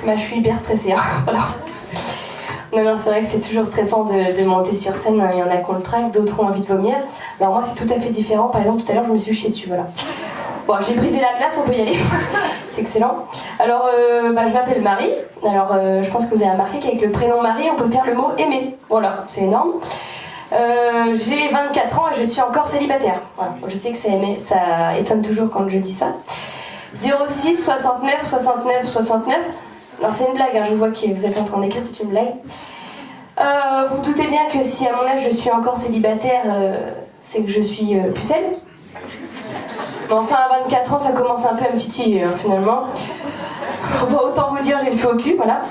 je suis hyper stressée, hein. Voilà. Non, c'est vrai que c'est toujours stressant de monter sur scène. Il y en a qui ont le trac, d'autres ont envie de vomir. Alors moi, c'est tout à fait différent. Par exemple, tout à l'heure, je me suis chiée dessus, voilà. Bon, j'ai brisé la glace, on peut y aller. C'est excellent. Alors, je m'appelle Marie. Alors, je pense que vous avez remarqué qu'avec le prénom Marie, on peut faire le mot aimer. Voilà, c'est énorme. J'ai 24 ans et je suis encore célibataire. Voilà. Je sais que ça étonne toujours quand je dis ça. 06 69 69 69. Alors c'est une blague, hein, je vois que vous êtes en train d'écrire, c'est une blague. Vous doutez bien que si à mon âge je suis encore célibataire, c'est que je suis pucelle. Mais enfin à 24 ans ça commence un peu à me titiller finalement. Bon, autant vous dire j'ai le feu au cul, voilà.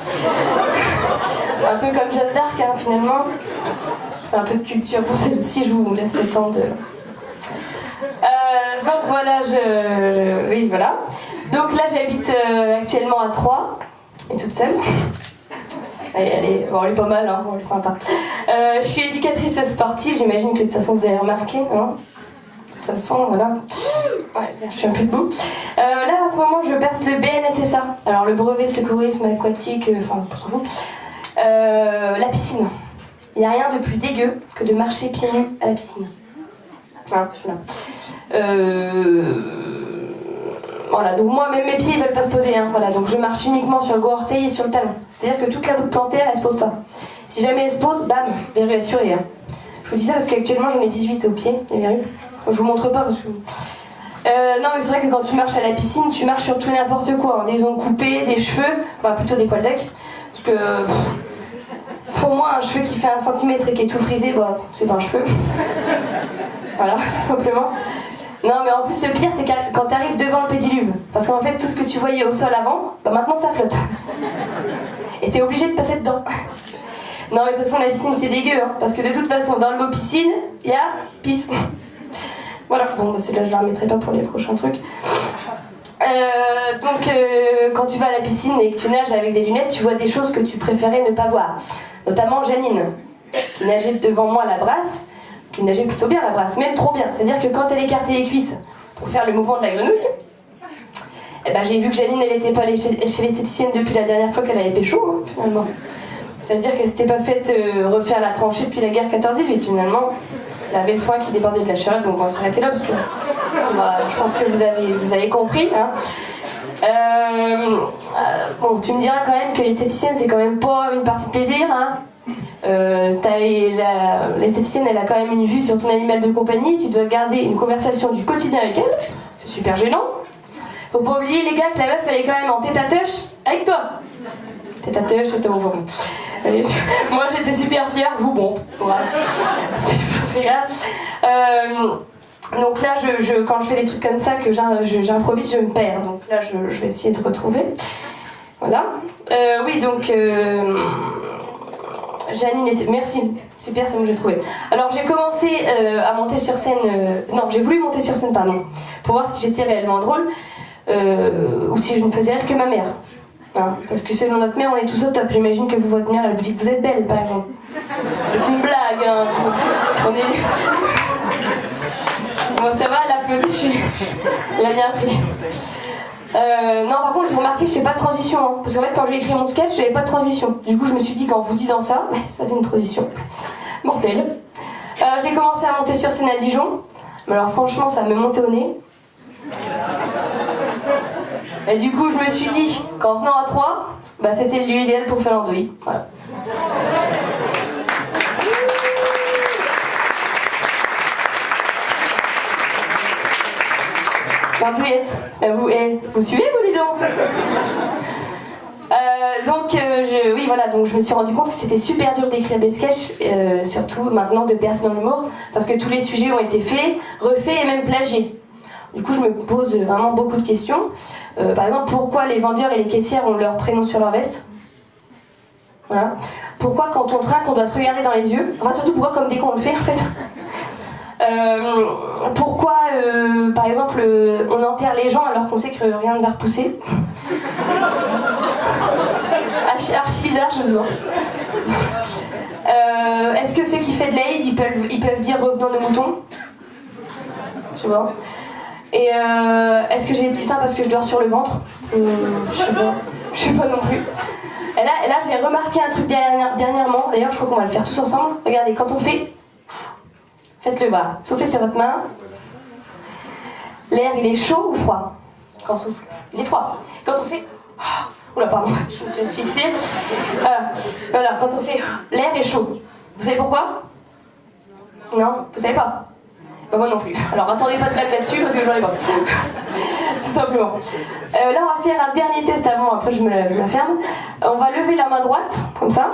Un peu comme Jeanne d'Arc hein, finalement. Enfin, un peu de culture pour celle-ci, je vous laisse le temps de... donc voilà, oui, voilà. Donc là j'habite actuellement à Troyes. Et toute seule. Elle est pas mal, hein, elle est sympa. Je suis éducatrice sportive, j'imagine que de toute façon vous avez remarqué. Hein. De toute façon, voilà. Ouais, je suis un peu debout. Là, à ce moment, je passe le BNSSA. Alors, le brevet secourisme aquatique, enfin, on s'en fout. La piscine. Il n'y a rien de plus dégueu que de marcher pieds nus à la piscine. Enfin, voilà. Voilà, donc moi, même mes pieds, ils veulent pas se poser. Hein, voilà, donc je marche uniquement sur le gros orteil et sur le talon. C'est-à-dire que toute la voûte plantaire, elle se pose pas. Si jamais elle se pose, bam, verrue assurée. Hein. Je vous dis ça parce qu'actuellement, j'en ai 18 au pied, les verrues. Je vous montre pas parce que... non, mais c'est vrai que quand tu marches à la piscine, tu marches sur tout n'importe quoi. Hein, des ongles coupés, des cheveux, enfin plutôt des poils d'œil. Parce que... pour moi, un cheveu qui fait 1 centimètre et qui est tout frisé, bah, c'est pas un cheveu. Voilà, tout simplement. Non, mais en plus, le pire, c'est quand tu arrives devant le pédiluve. Parce qu'en fait, tout ce que tu voyais au sol avant, bah maintenant ça flotte. Et t'es obligé de passer dedans. Non, mais de toute façon, la piscine, c'est dégueu. Hein, parce que de toute façon, dans le mot piscine, il y a pisse. Voilà, bon, bah, celle-là, je la remettrai pas pour les prochains trucs. Quand tu vas à la piscine et que tu nages avec des lunettes, tu vois des choses que tu préférais ne pas voir. Notamment Janine, qui nageait devant moi à la brasse. Qui nageait plutôt bien la brasse, même trop bien. C'est-à-dire que quand elle écartait les cuisses pour faire le mouvement de la grenouille, eh ben, j'ai vu que Janine, elle n'était pas allée chez l'esthéticienne depuis la dernière fois qu'elle avait pécho, hein, finalement. C'est-à-dire qu'elle s'était pas faite refaire la tranchée depuis la guerre 14-18, finalement. Elle avait le foin qui débordait de la charrette, donc on va s'arrêter là, parce que je pense que vous avez compris. Hein. Bon, tu me diras quand même que l'esthéticienne, c'est quand même pas une partie de plaisir, hein. L'esthéticienne, elle a quand même une vue sur ton animal de compagnie, tu dois garder une conversation du quotidien avec elle, c'est super gênant. Faut pas oublier les gars que la meuf elle est quand même en tête-à-touche avec toi. Tête-à-touche, c'était au fond. Moi j'étais super fière, vous bon, voilà. C'est pas très grave. Donc là, quand je fais des trucs comme ça, que j'improvise, je me perds. Donc là, je vais essayer de retrouver. Voilà. Oui, donc... Janine était... Merci, super, ça me j'ai trouvé. Alors j'ai commencé à monter sur scène... Non, j'ai voulu monter sur scène, pardon, pour voir si j'étais réellement drôle, ou si je ne faisais rire que ma mère. Hein, parce que selon notre mère, on est tous au top. J'imagine que votre mère, elle vous dit que vous êtes belle, par exemple. C'est une blague, hein. On est... Bon, ça va, elle applaudit, elle a bien pris. Non, par contre, vous remarquez, je fais pas de transition. Hein, parce qu'en fait, quand j'ai écrit mon sketch, j'avais pas de transition. Du coup, je me suis dit qu'en vous disant ça, ça donne une transition. Mortelle. J'ai commencé à monter sur scène à Dijon. Mais alors, franchement, ça me montait au nez. Et du coup, je me suis dit qu'en venant à Troyes, bah, c'était le lieu idéal pour faire l'andouille. Voilà. L'andouillette, vous suivez, vous, dis donc. Oui, voilà, donc je me suis rendu compte que c'était super dur d'écrire des sketchs, surtout maintenant de percer dans l'humour, parce que tous les sujets ont été faits, refaits et même plagiés. Du coup, je me pose vraiment beaucoup de questions. Par exemple, pourquoi les vendeurs et les caissières ont leur prénom sur leur veste ? Voilà. Pourquoi, quand on trinque, on doit se regarder dans les yeux ? Enfin, surtout, pourquoi, comme dès qu'on le fait, en fait. Pourquoi, par exemple, on enterre les gens alors qu'on sait que rien ne va repousser ? Archi bizarre, je vois. Est-ce que ceux qui font de l'aide, ils peuvent dire revenons nos moutons ? Je sais pas. Et est-ce que j'ai des petits seins parce que je dors sur le ventre ? Je sais pas. Je sais pas non plus. Et là j'ai remarqué un truc dernièrement, d'ailleurs je crois qu'on va le faire tous ensemble. Regardez, quand on fait... Faites-le voir. Soufflez sur votre main. L'air, il est chaud ou froid? Quand on souffle, il est froid. Quand on fait... Oula, pardon, je me suis asphyxiée. Voilà, quand on fait... L'air est chaud. Vous savez pourquoi? Non? Vous savez pas? Bah, moi non plus. Alors attendez pas de blague là-dessus parce que j'en ai pas. Tout simplement. Là, on va faire un dernier test avant, après je la ferme. On va lever la main droite, comme ça.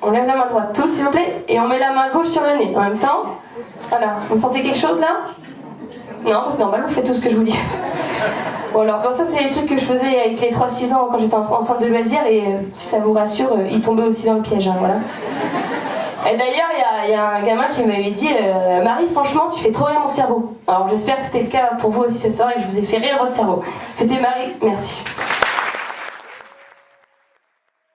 On lève la main droite, tous s'il vous plaît. Et on met la main gauche sur le nez en même temps. Voilà. Vous sentez quelque chose là? Non, c'est normal, vous faites tout ce que je vous dis. Bon, alors, ça, c'est les trucs que je faisais avec les 3-6 ans quand j'étais en centre de loisirs. Et si ça vous rassure, ils tombaient aussi dans le piège. Hein, voilà. Et d'ailleurs, il y a un gamin qui m'avait dit Marie, franchement, tu fais trop rire mon cerveau. Alors, j'espère que c'était le cas pour vous aussi ce soir et que je vous ai fait rire votre cerveau. C'était Marie, merci.